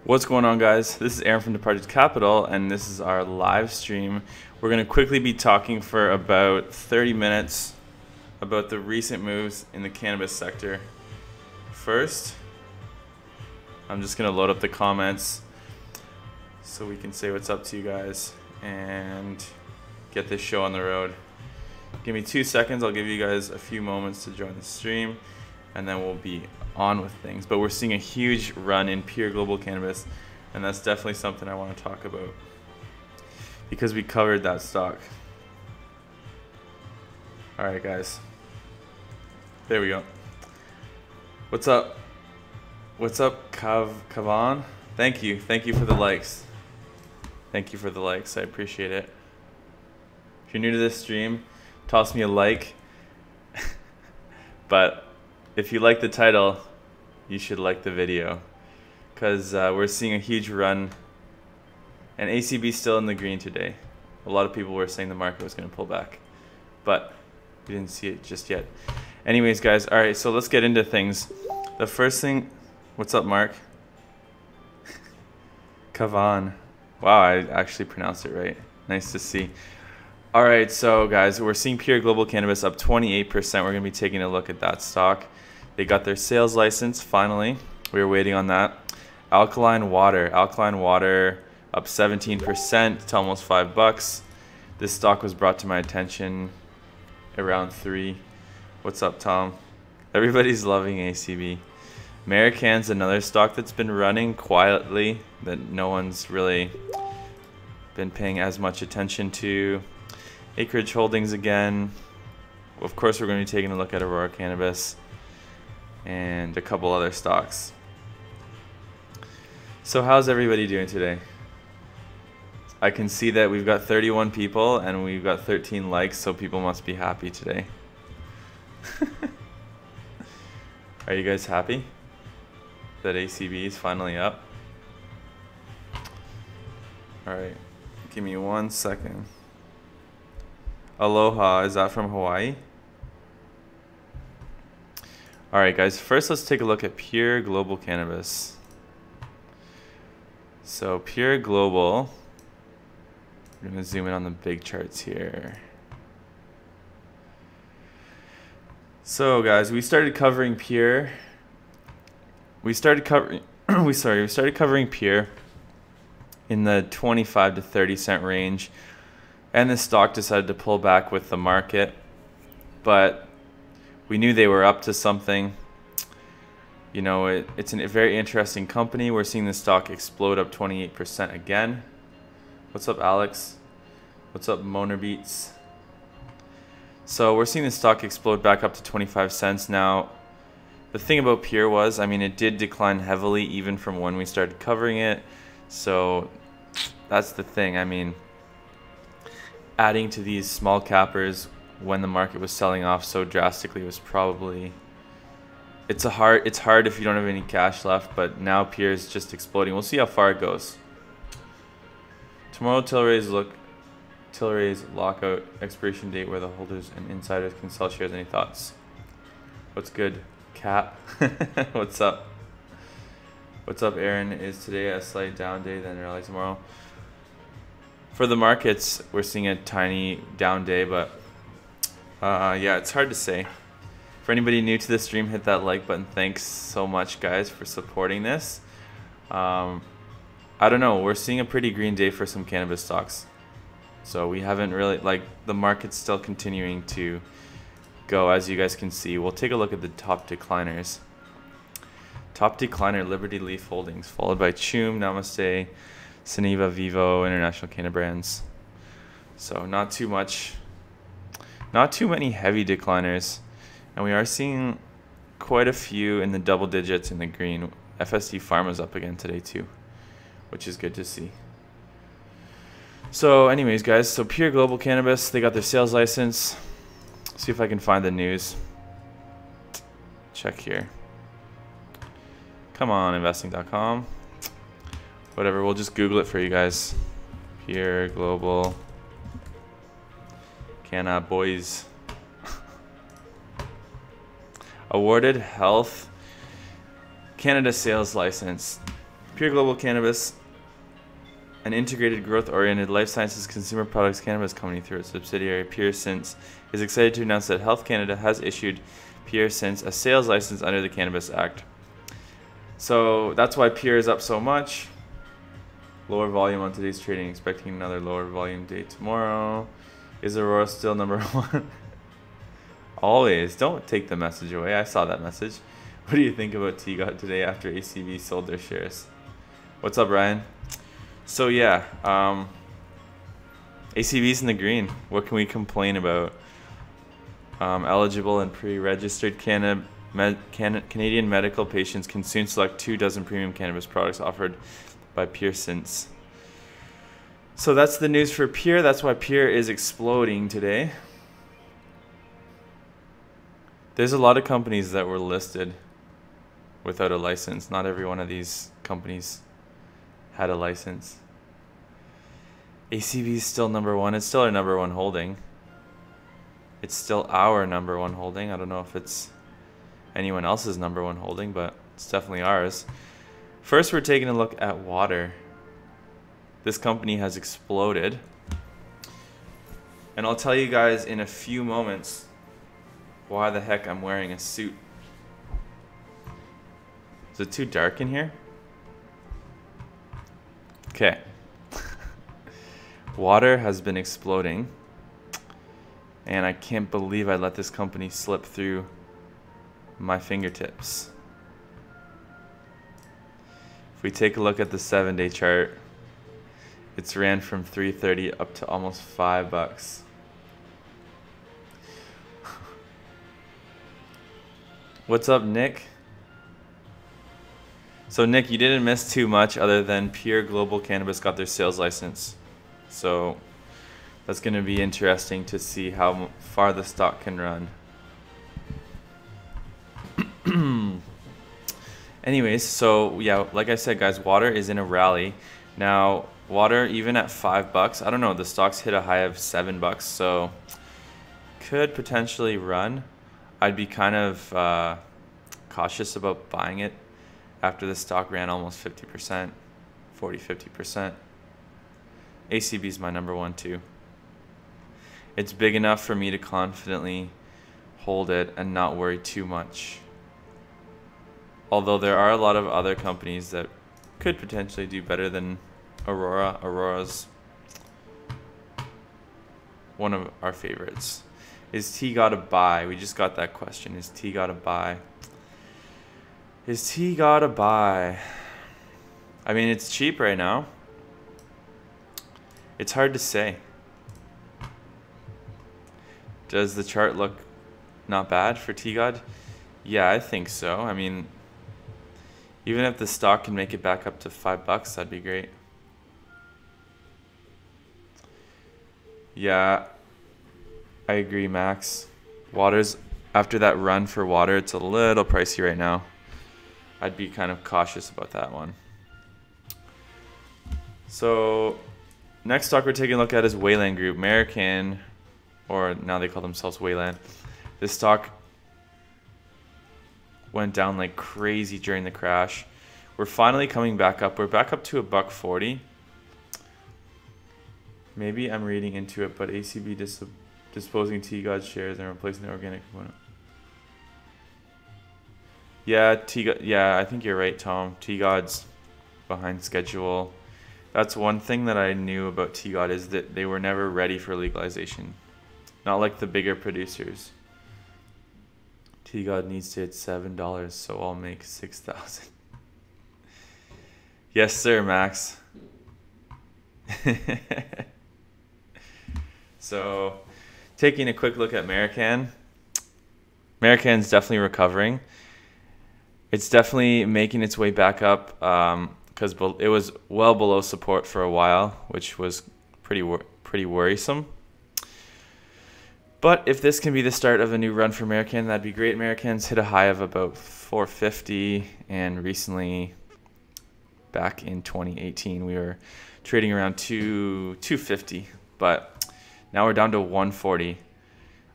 What's going on, guys? This is Aaron from Departed Capital, and this is our live stream. We're going to quickly be talking for about 30 minutes about the recent moves in the cannabis sector. First, I'm just going to load up the comments so we can say what's up to you guys and get this show on the road. Give me 2 seconds. I'll give you guys a few moments to join the stream, and then we'll be on with things. But we're seeing a huge run in pure global cannabis, and that's definitely something I want to talk about because we covered that stock. All right, guys. There we go. What's up? What's up, Kavan? Thank you for the likes. Thank you for the likes. I appreciate it. If you're new to this stream, toss me a like. But if you like the title, you should like the video, because we're seeing a huge run, and ACB still in the green today. A lot of people were saying the market was going to pull back, but we didn't see it just yet. Anyways, guys, all right, so let's get into things. The first thing, what's up, Mark? Kavan. Wow, I actually pronounced it right. Nice to see. All right, so guys, we're seeing pure global cannabis up 28%. We're going to be taking a look at that stock. They got their sales license finally. We were waiting on that. Alkaline Water up 17% to almost $5. This stock was brought to my attention around 3. What's up, Tom? Everybody's loving ACB. American's another stock that's been running quietly that no one's really been paying as much attention to. Acreage Holdings again. Of course, we're going to be taking a look at Aurora Cannabis and a couple other stocks. So how's everybody doing today? I can see that we've got 31 people and we've got 13 likes, so people must be happy today. Are you guys happy that ACB is finally up? Alright, give me 1 second. Aloha, is that from Hawaii? Alright, guys, first let's take a look at pure global cannabis. So pure global, we're going to zoom in on the big charts here. So guys, we started covering pure. We started covering pure in the 25 to 30 cent range, and the stock decided to pull back with the market, but we knew they were up to something. You know, it's a very interesting company. We're seeing the stock explode up 28% again. What's up, Alex? What's up, Moner Beats? So we're seeing the stock explode back up to 25 cents now. The thing about Pure was, I mean, it did decline heavily even from when we started covering it. So that's the thing. I mean, adding to these small cappers when the market was selling off so drastically was probably, it's hard if you don't have any cash left, but now Pure is just exploding. We'll see how far it goes. Tomorrow, Tilray's lockout expiration date where the holders and insiders can sell shares. Any thoughts? What's good, Cap? What's up? What's up, Aaron? Is today a slight down day, then early tomorrow? For the markets, we're seeing a tiny down day, but yeah, it's hard to say. For anybody new to the stream, hit that like button. Thanks so much, guys, for supporting this. I don't know. We're seeing a pretty green day for some cannabis stocks. So we haven't really, like, the market's still continuing to go, as you guys can see. We'll take a look at the top decliners. Top decliner, Liberty Leaf Holdings, followed by Choom, Namaste, Saniva, Vivo, International Canna Brands. So not too many heavy decliners. And we are seeing quite a few in the double digits in the green. FSD Pharma's up again today too, which is good to see. So anyways, guys, so Pure Global Cannabis, they got their sales license. See if I can find the news. Check here. Come on, investing.com. Whatever, we'll just Google it for you guys. Pure Global Canna Boys. Awarded Health Canada sales license. Pure Global Cannabis, an integrated growth-oriented life sciences consumer products cannabis company through its subsidiary Pure Sense, is excited to announce that Health Canada has issued Pure Sense a sales license under the Cannabis Act. So that's why Pure is up so much. Lower volume on today's trading, expecting another lower volume day tomorrow. Is Aurora still number one? Always. Don't take the message away. I saw that message. What do you think about TGOD today after ACB sold their shares? What's up, Ryan? So yeah, ACB's in the green. What can we complain about? Eligible and pre-registered Canadian medical patients can soon select 24 premium cannabis products offered by Pure Sense. So that's the news for Pure. That's why Pure is exploding today. There's a lot of companies that were listed without a license. Not every one of these companies had a license. ACB is still number one. It's still our number one holding. It's still our number one holding. I don't know if it's anyone else's number one holding, but it's definitely ours. First, we're taking a look at water. This company has exploded. And I'll tell you guys in a few moments why the heck I'm wearing a suit. Is it too dark in here? Okay. Water has been exploding. And I can't believe I let this company slip through my fingertips. If we take a look at the 7-day chart, it's ran from $3.30 up to almost $5. What's up, Nick? So Nick, you didn't miss too much other than Pure Global Cannabis got their sales license. So that's going to be interesting to see how far the stock can run. Anyways, so yeah, like I said, guys, water is in a rally. Now, water, even at $5, I don't know, the stock's hit a high of $7, so could potentially run. I'd be kind of cautious about buying it after the stock ran almost 50%, 40-50%. ACB is my number one too. It's big enough for me to confidently hold it and not worry too much. Although there are a lot of other companies that could potentially do better than Aurora. Aurora's one of our favorites. Is TGOD a buy? We just got that question. Is TGOD a buy? Is TGOD a buy? I mean, it's cheap right now. It's hard to say. Does the chart look not bad for TGOD? Yeah, I think so. I mean, even if the stock can make it back up to $5, that'd be great. Yeah, I agree, Max. Water's, after that run for water, it's a little pricey right now. I'd be kind of cautious about that one. So next stock we're taking a look at is Wayland Group. American, or now they call themselves Wayland. This stock went down like crazy during the crash. We're finally coming back up. We're back up to $1.40. Maybe I'm reading into it, but ACB disposing TGOD shares and replacing the organic component. Yeah, yeah, I think you're right, Tom. TGOD's behind schedule. That's one thing that I knew about TGOD is that they were never ready for legalization. Not like the bigger producers. TGOD needs to hit $7, so I'll make $6,000. Yes, sir, Max. So, taking a quick look at American. American's definitely recovering. It's definitely making its way back up because it was well below support for a while, which was pretty worrisome. But if this can be the start of a new run for American, that'd be great. American's hit a high of about $4.50, and recently, back in 2018, we were trading around $2.50, but now we're down to $1.40.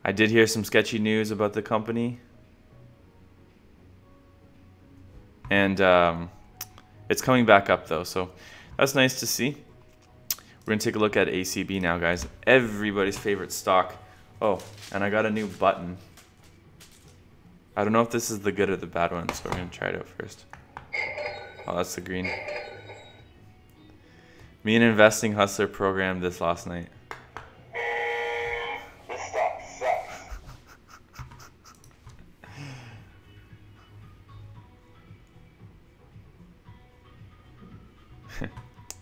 I did hear some sketchy news about the company, and It's coming back up though, so that's nice to see. We're gonna take a look at ACB now, guys. Everybody's favorite stock. Oh, and I got a new button. I don't know if this is the good or the bad one, so we're gonna try it out first. Oh, that's the green. Me and Investing Hustler programmed this last night. This stock sucks.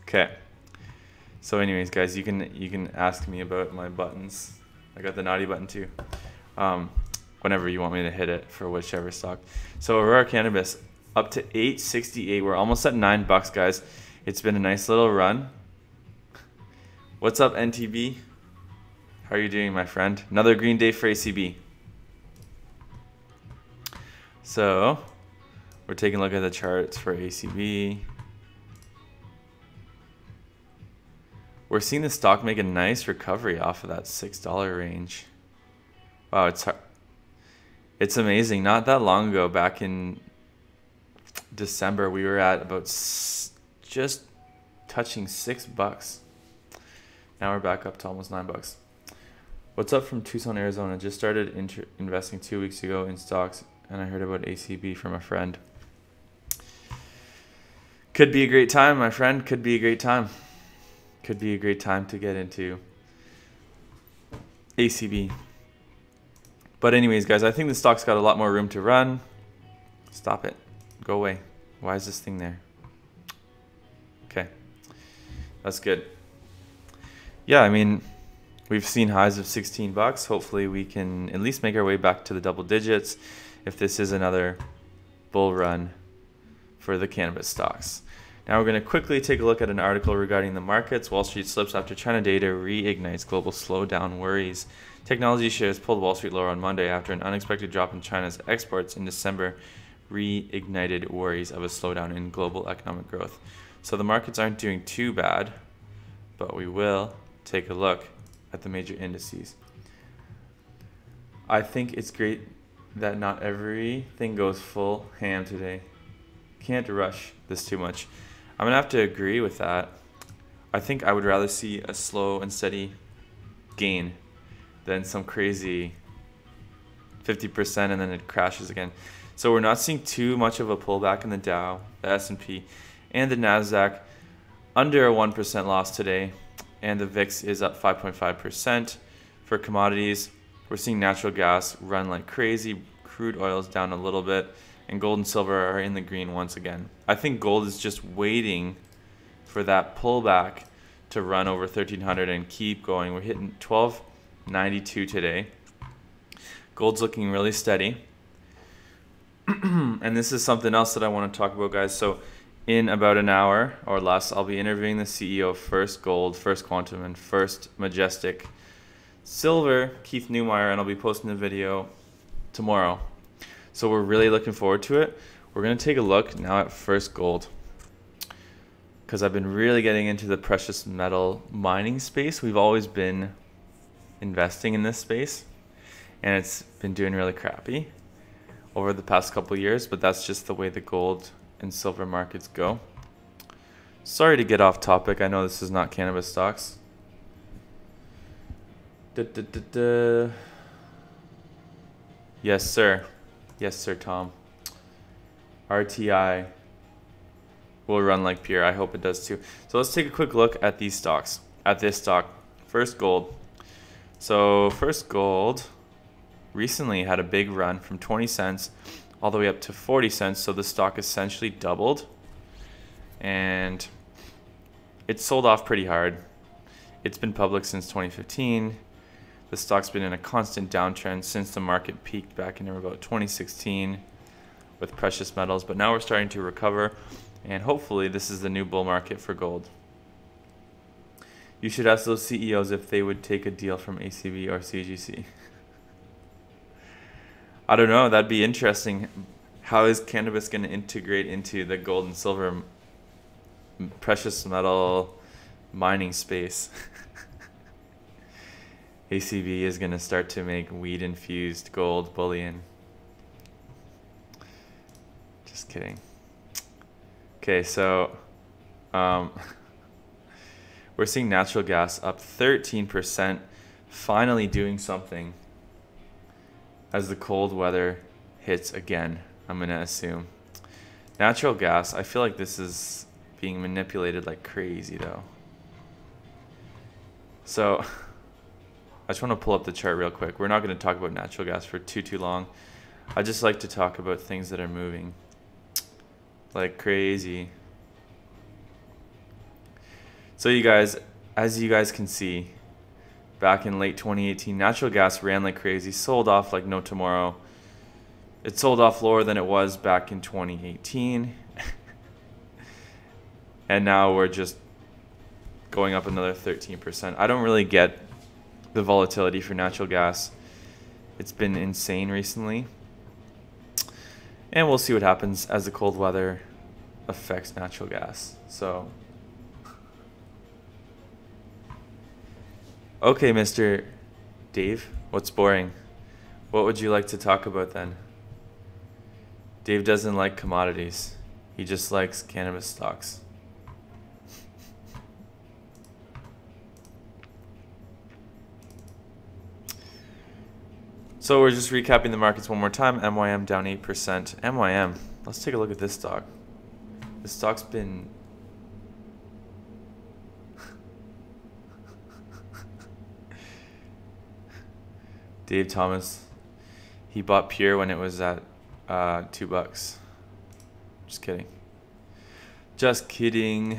Okay. So anyways, guys, you can ask me about my buttons. I got the naughty button too. Whenever you want me to hit it for whichever stock. So Aurora Cannabis up to 868. We're almost at $9, guys. It's been a nice little run. What's up, NTB? How are you doing, my friend? Another green day for ACB. So we're taking a look at the charts for ACB. We're seeing the stock make a nice recovery off of that $6 range. Wow, it's amazing. Not that long ago, back in December, we were at about just touching $6. Now we're back up to almost $9. What's up from Tucson, Arizona? Just started investing 2 weeks ago in stocks, and I heard about ACB from a friend. Could be a great time, my friend. Could be a great time. Could be a great time to get into ACB. But anyways, guys, I think the stock's got a lot more room to run. Stop it. Go away. Why is this thing there? Okay. That's good. Yeah, I mean, we've seen highs of $16. Hopefully we can at least make our way back to the double digits if this is another bull run for the cannabis stocks. Now we're going to quickly take a look at an article regarding the markets. Wall Street slips after China data reignites global slowdown worries. Technology shares pulled Wall Street lower on Monday after an unexpected drop in China's exports in December reignited worries of a slowdown in global economic growth. So the markets aren't doing too bad, but we will take a look at the major indices. I think it's great that not everything goes full ham today. Can't rush this too much. I'm gonna have to agree with that. I think I would rather see a slow and steady gain than some crazy 50% and then it crashes again. So we're not seeing too much of a pullback in the Dow, the S&P, and the Nasdaq. Under a 1% loss today, and the VIX is up 5.5%. For commodities, we're seeing natural gas run like crazy. Crude oil is down a little bit. And gold and silver are in the green once again. I think gold is just waiting for that pullback to run over 1300 and keep going. We're hitting 1292 today. Gold's looking really steady. And this is something else that I want to talk about, guys. So in about an hour or less, I'll be interviewing the CEO of First Gold, First Quantum, and First Majestic Silver, Keith Newmeyer, and I'll be posting the video tomorrow. So we're really looking forward to it. We're going to take a look now at First Gold, because I've been really getting into the precious metal mining space. We've always been investing in this space, and it's been doing really crappy over the past couple years, but that's just the way the gold and silver markets go. Sorry to get off topic. I know this is not cannabis stocks. Yes, sir. Yes, sir, Tom. RTI will run like pure. I hope it does too. So let's take a quick look at these stocks. At this stock, First Gold. So First Gold recently had a big run from 20 cents all the way up to 40 cents. So the stock essentially doubled. And it sold off pretty hard. It's been public since 2015. The stock's been in a constant downtrend since the market peaked back in about 2016 with precious metals, but now we're starting to recover, and hopefully this is the new bull market for gold. You should ask those CEOs if they would take a deal from ACB or CGC. I don't know, that'd be interesting. How is cannabis going to integrate into the gold and silver precious metal mining space? ACB is going to start to make weed-infused gold bullion. Just kidding. Okay, so we're seeing natural gas up 13%, finally doing something as the cold weather hits again, I'm going to assume. Natural gas, I feel like this is being manipulated like crazy though. So I just want to pull up the chart real quick. We're not going to talk about natural gas for too long. I just like to talk about things that are moving like crazy. So you guys, as you guys can see, back in late 2018, natural gas ran like crazy, sold off like no tomorrow. It sold off lower than it was back in 2018. And now we're just going up another 13%. I don't really get the volatility for natural gas. It's been insane recently. And we'll see what happens as the cold weather affects natural gas. So, okay, Mr. Dave, what's boring? What would you like to talk about then? Dave doesn't like commodities. He just likes cannabis stocks. So we're just recapping the markets one more time. MYM down 8%. MYM, let's take a look at this stock. This stock's been... Dave Thomas, he bought Pure when it was at $2. Just kidding. Just kidding.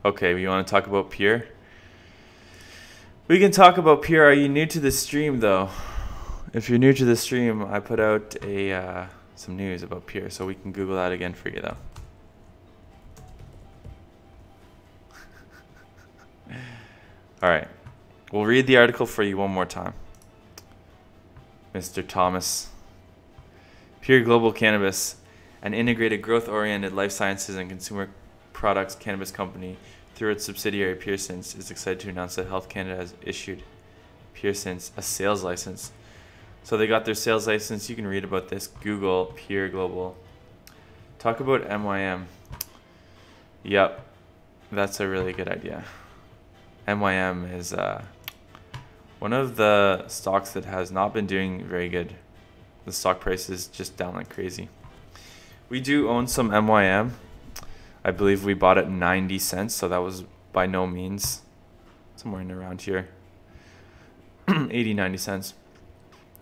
Okay, we want to talk about Pure? We can talk about Pure. Are you new to the stream, though? If you're new to the stream, I put out some news about Pure, so we can Google that again for you, though. All right. We'll read the article for you one more time. Mr. Thomas. Pure Global Cannabis, an integrated growth-oriented life sciences and consumer products cannabis company, through its subsidiary PureSense, is excited to announce that Health Canada has issued PureSense a sales license. So they got their sales license. You can read about this. Google Pure Global. Talk about MYM. Yep, that's a really good idea. MYM is one of the stocks that has not been doing very good. The stock price is just down like crazy. We do own some MYM. I believe we bought it 90 cents, so that was by no means somewhere in around here. 80, 90 cents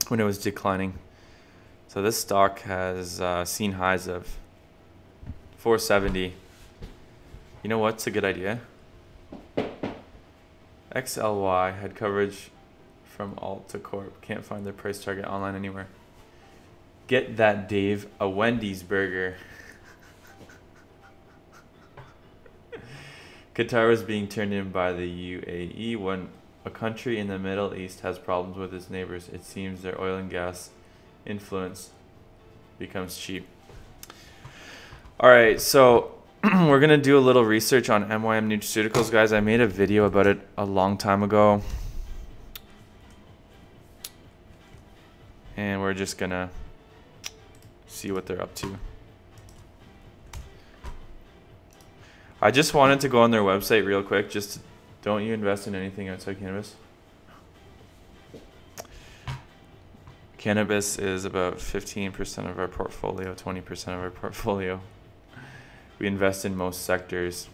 when it was declining. So this stock has seen highs of 470. You know what's a good idea? XLY had coverage from Alt to Corp. Can't find their price target online anywhere. Get that, Dave. A Wendy's burger. Qatar was being turned in by the UAE. When a country in the Middle East has problems with its neighbors, it seems their oil and gas influence becomes cheap. All right, so we're going to do a little research on MYM Nutraceuticals, guys. I made a video about it a long time ago. And we're just going to see what they're up to. I just wanted to go on their website real quick. Just don't you invest in anything outside cannabis? Cannabis is about 15% of our portfolio, 20% of our portfolio. We invest in most sectors.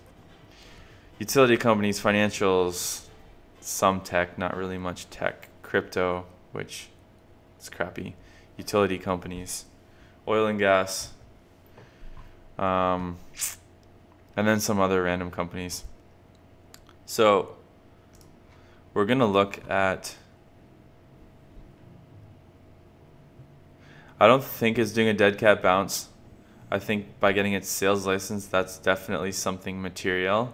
Utility companies, financials, some tech, not really much tech. Crypto, which is crappy. Utility companies, oil and gas. And then some other random companies. So we're going to look at, I don't think it's doing a dead cat bounce. I think by getting its sales license, that's definitely something material.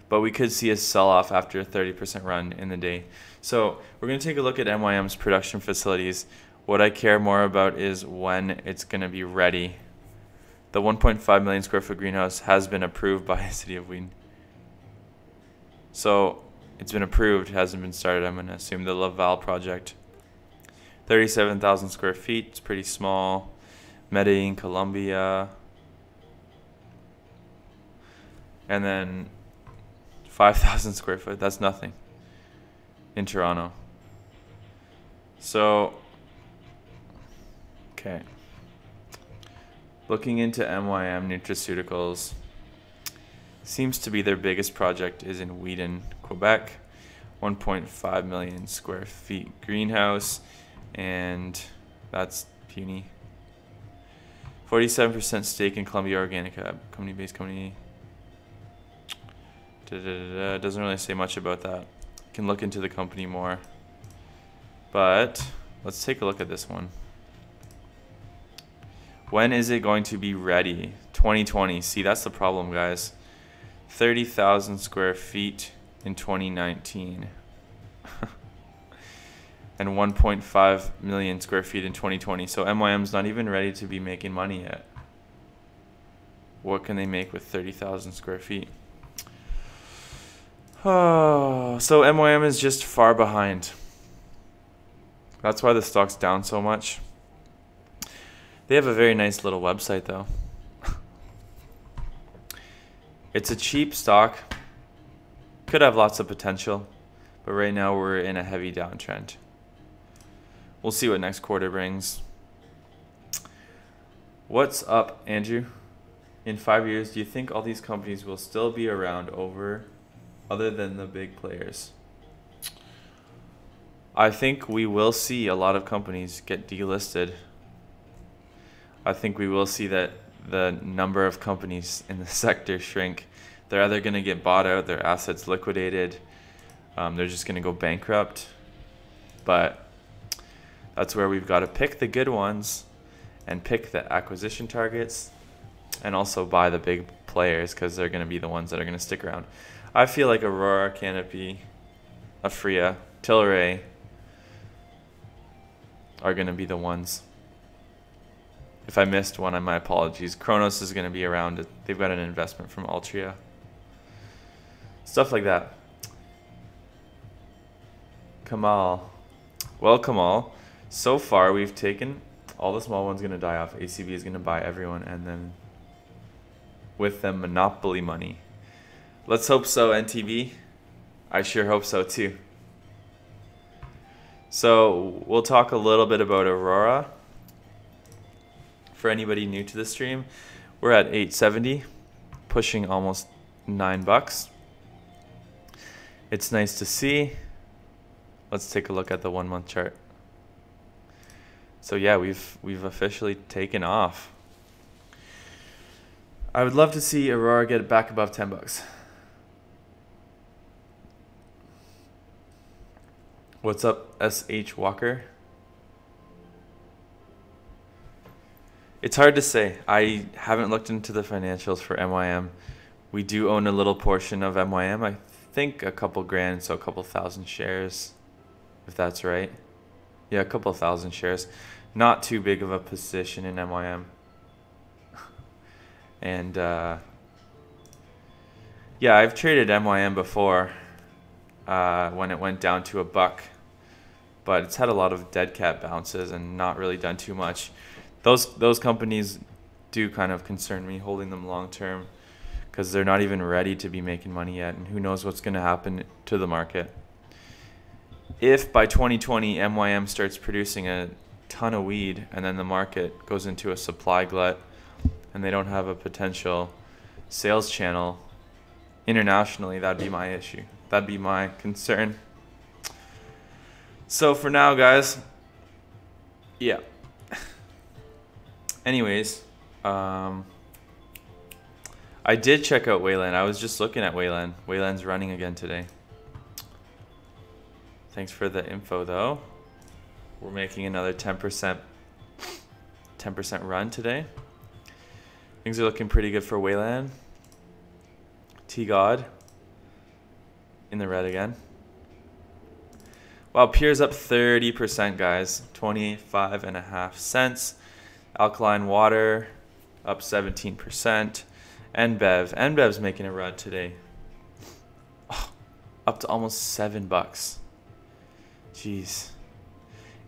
But we could see a sell-off after a 30% run in the day. So we're going to take a look at MYM's production facilities. What I care more about is when it's going to be ready. The 1.5 million square foot greenhouse has been approved by the city of Wheaton. So it's been approved, hasn't been started. I'm going to assume the Laval project. 37,000 square feet, it's pretty small. Medellin, Colombia. And then 5,000 square foot. That's nothing in Toronto. So, okay. Looking into MYM Nutraceuticals. Seems to be their biggest project is in Wheaton, Quebec. 1.5 million square feet greenhouse. And that's puny. 47% stake in Columbia Organica, company-based company. Doesn't really say much about that. You can look into the company more. But let's take a look at this one. When is it going to be ready? 2020. See, that's the problem, guys. 30,000 square feet in 2019. And 1.5 million square feet in 2020. So MYM's not even ready to be making money yet. What can they make with 30,000 square feet? Oh, so MYM is just far behind. That's why the stock's down so much. They have a very nice little website though. It's a cheap stock. Could have lots of potential, but right now we're in a heavy downtrend. We'll see what next quarter brings. What's up, Andrew? In 5 years, do you think all these companies will still be around other than the big players? I think we will see a lot of companies get delisted. I think we will see that the number of companies in the sector shrink. They're either going to get bought out, their assets liquidated, they're just going to go bankrupt. But that's where we've got to pick the good ones and pick the acquisition targets and also buy the big players because they're going to be the ones that are going to stick around. I feel like Aurora Cannabis, Aphria, Tilray are going to be the ones. If I missed one, my apologies. Kronos is going to be around. They've got an investment from Altria. Stuff like that. Kamal. Well, Kamal, so far we've taken all the small ones going to die off. ACB is going to buy everyone, and then with them monopoly money. Let's hope so, NTB. I sure hope so too. So we'll talk a little bit about Aurora. For anybody new to the stream, we're at 870, pushing almost $9. It's nice to see. Let's take a look at the 1 month chart. So yeah, we've officially taken off. I would love to see Aurora get back above $10. What's up, SH Walker? It's hard to say. I haven't looked into the financials for MYM. We do own a little portion of MYM. I think a couple grand, so a couple thousand shares, if that's right. Yeah, a couple thousand shares. Not too big of a position in MYM. And yeah, I've traded MYM before when it went down to $1, but it's had a lot of dead cat bounces and not really done too much. Those companies do kind of concern me, holding them long term, because they're not even ready to be making money yet, and who knows what's going to happen to the market. If by 2020 MYM starts producing a ton of weed and then the market goes into a supply glut and they don't have a potential sales channel internationally, that'd be my issue. That'd be my concern. So for now, guys, yeah. Anyways, I did check out Wayland. I was just looking at Wayland. Wayland's running again today. Thanks for the info, though. We're making another 10% run today. Things are looking pretty good for Wayland. TGOD in the red again. Wow, Pure's up 30%, guys. 25.5 cents. Alkaline Water up 17%. NBev's making a run today. Oh, up to almost $7. Jeez.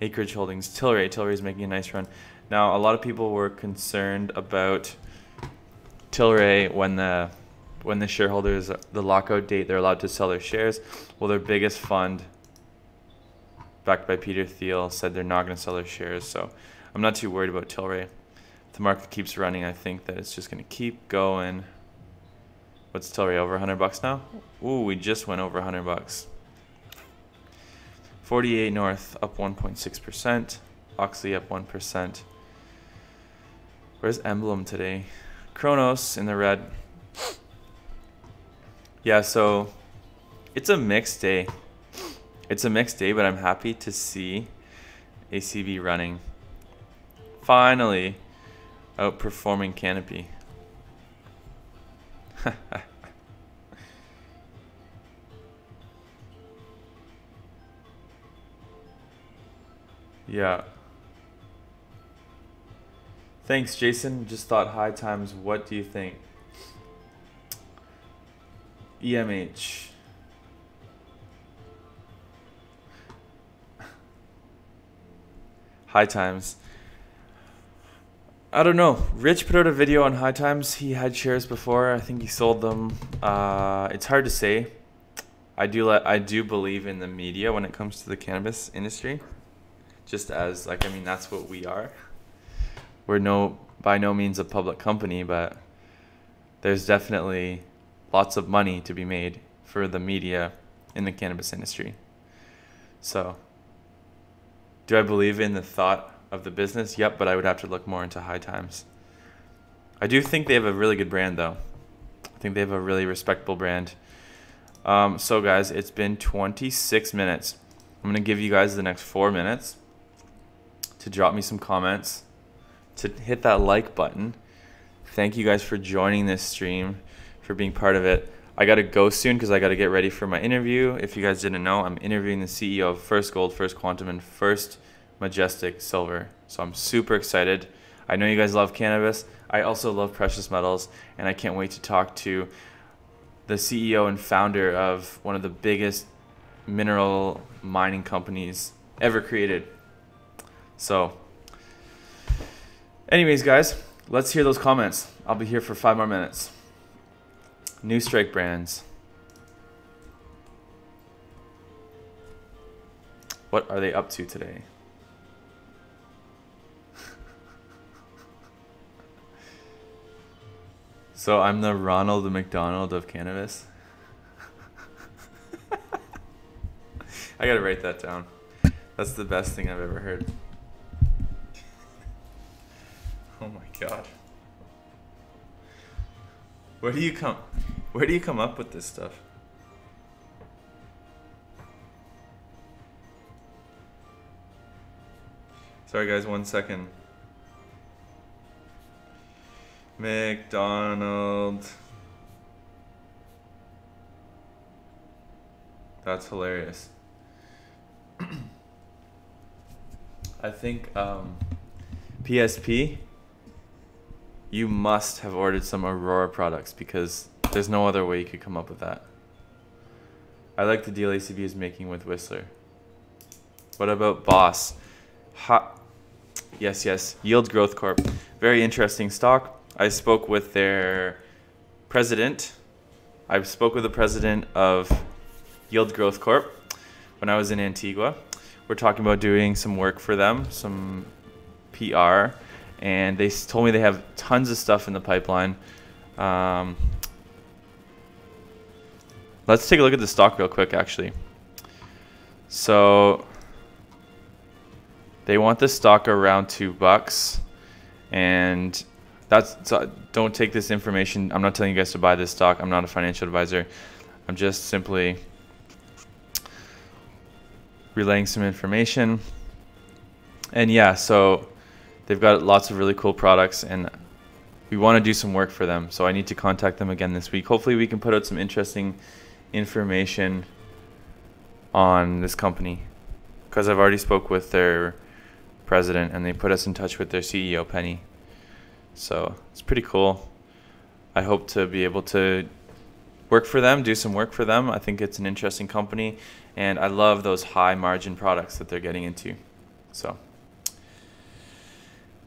Acreage Holdings. Tilray's making a nice run. Now, a lot of people were concerned about Tilray when the shareholders, the lockout date, they're allowed to sell their shares. Well, their biggest fund, backed by Peter Thiel, said they're not going to sell their shares. So I'm not too worried about Tilray. If the market keeps running, I think that it's just going to keep going. What's Tilray, over $100 now? Ooh, we just went over $100. 48 North up 1.6%. Oxley up 1%. Where's Emblem today? Kronos in the red. Yeah, so it's a mixed day. It's a mixed day, but I'm happy to see ACB running. Finally outperforming Canopy. Yeah. Thanks, Jason. Just thought high times. What do you think? EMH. High times. I don't know. Rich put out a video on high times. He had shares before. I think he sold them. It's hard to say. I do believe in the media when it comes to the cannabis industry. Just as, like, I mean, that's what we are. We're by no means a public company, but there's definitely lots of money to be made for the media in the cannabis industry. So, do I believe in the thought of the business? Yep, but I would have to look more into high times. I do think they have a really good brand, though. I think they have a really respectable brand. So, guys, it's been 26 minutes. I'm going to give you guys the next 4 minutes to drop me some comments, to hit that like button. Thank you guys for joining this stream, for being part of it. I got to go soon because I got to get ready for my interview. If you guys didn't know, I'm interviewing the CEO of First Gold, First Quantum, and First Majestic Silver. So I'm super excited. I know you guys love cannabis. I also love precious metals, and I can't wait to talk to the CEO and founder of one of the biggest mineral mining companies ever created. So, anyways, guys, let's hear those comments. I'll be here for 5 more minutes. New Strike brands. What are they up to today? So I'm the Ronald McDonald of cannabis. I gotta write that down. That's the best thing I've ever heard. Oh my god. Where do you come up with this stuff? Sorry guys, 1 second. McDonald. That's hilarious. I think PSP, you must have ordered some Aurora products because there's no other way you could come up with that. I like the deal ACB is making with Whistler. What about Boss? Yes. Yield Growth Corp. Very interesting stock. I spoke with their president. I spoke with the president of Yield Growth Corp when I was in Antigua. We're talking about doing some work for them, some PR, and they told me they have tons of stuff in the pipeline. Let's take a look at the stock real quick, actually. So they want the stock around $2, and so don't take this information. I'm not telling you guys to buy this stock. I'm not a financial advisor. I'm just simply relaying some information. And yeah, so they've got lots of really cool products, and we want to do some work for them. So I need to contact them again this week. Hopefully we can put out some interesting information on this company, because I've already spoke with their president and they put us in touch with their CEO, Penny. So it's pretty cool. I hope to be able to work for them, do some work for them. I think it's an interesting company, and I love those high margin products that they're getting into. So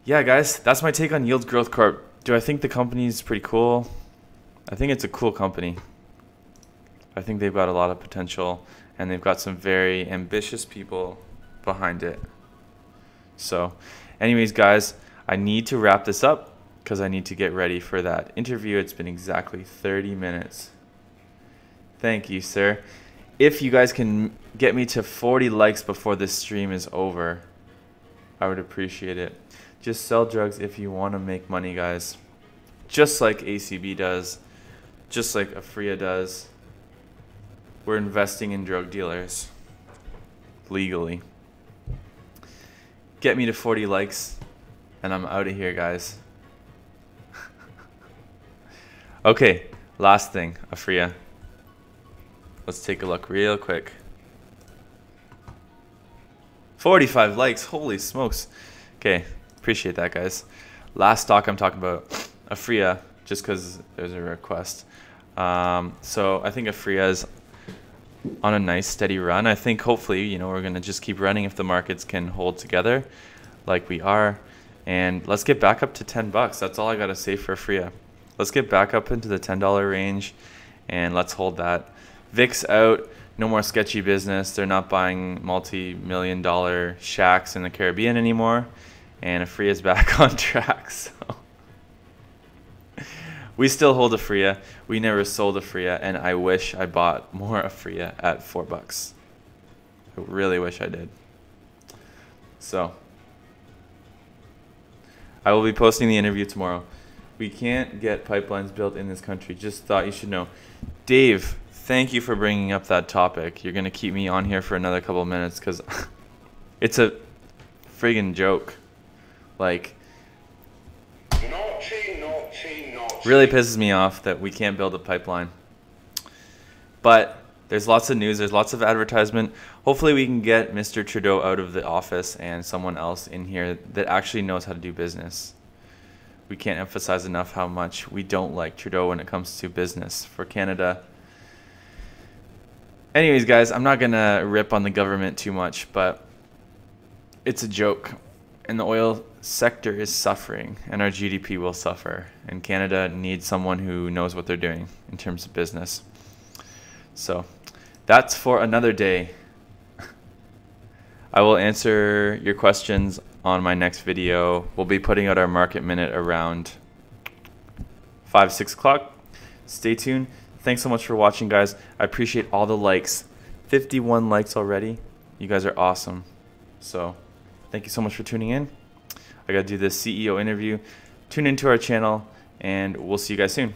yeah, guys, that's my take on Yield Growth Corp. Do I think the company is pretty cool? I think it's a cool company. I think they've got a lot of potential, and they've got some very ambitious people behind it. So anyways, guys, I need to wrap this up because I need to get ready for that interview. It's been exactly 30 minutes. Thank you, sir. If you guys can get me to 40 likes before this stream is over, I would appreciate it. Just sell drugs if you want to make money, guys. Just like ACB does, just like Aphria does. We're investing in drug dealers legally. Get me to 40 likes and I'm out of here, guys. Okay, last thing, Aphria. Let's take a look real quick. 45 likes, holy smokes. Okay, appreciate that, guys. Last stock I'm talking about, Aphria, just because there's a request. So I think Aphria is on a nice steady run. I think hopefully, you know, we're going to just keep running if the markets can hold together like we are. And let's get back up to 10 bucks. That's all I got to say for Aphria. Let's get back up into the $10 range and let's hold that. VIX out, no more sketchy business. They're not buying multi-million-dollar shacks in the Caribbean anymore. And Aphria is back on track. So we still hold Aphria. We never sold Aphria, and I wish I bought more Aphria at 4 bucks. I really wish I did. So I will be posting the interview tomorrow. We can't get pipelines built in this country. Just thought you should know. Dave, thank you for bringing up that topic. You're going to keep me on here for another couple of minutes because it's a friggin' joke. Like, really pisses me off that we can't build a pipeline. But there's lots of news. There's lots of advertisement. Hopefully we can get Mr. Trudeau out of the office and someone else in here that actually knows how to do business. We can't emphasize enough how much we don't like Trudeau when it comes to business for Canada. Anyways, guys, I'm not going to rip on the government too much, but it's a joke. And the oil sector is suffering, and our GDP will suffer. And Canada needs someone who knows what they're doing in terms of business. So that's for another day. I will answer your questions on my next video. We'll be putting out our market minute around 5, 6 o'clock. Stay tuned. Thanks so much for watching, guys. I appreciate all the likes. 51 likes already. You guys are awesome. So thank you so much for tuning in. I got to do this CEO interview. Tune into our channel, and we'll see you guys soon.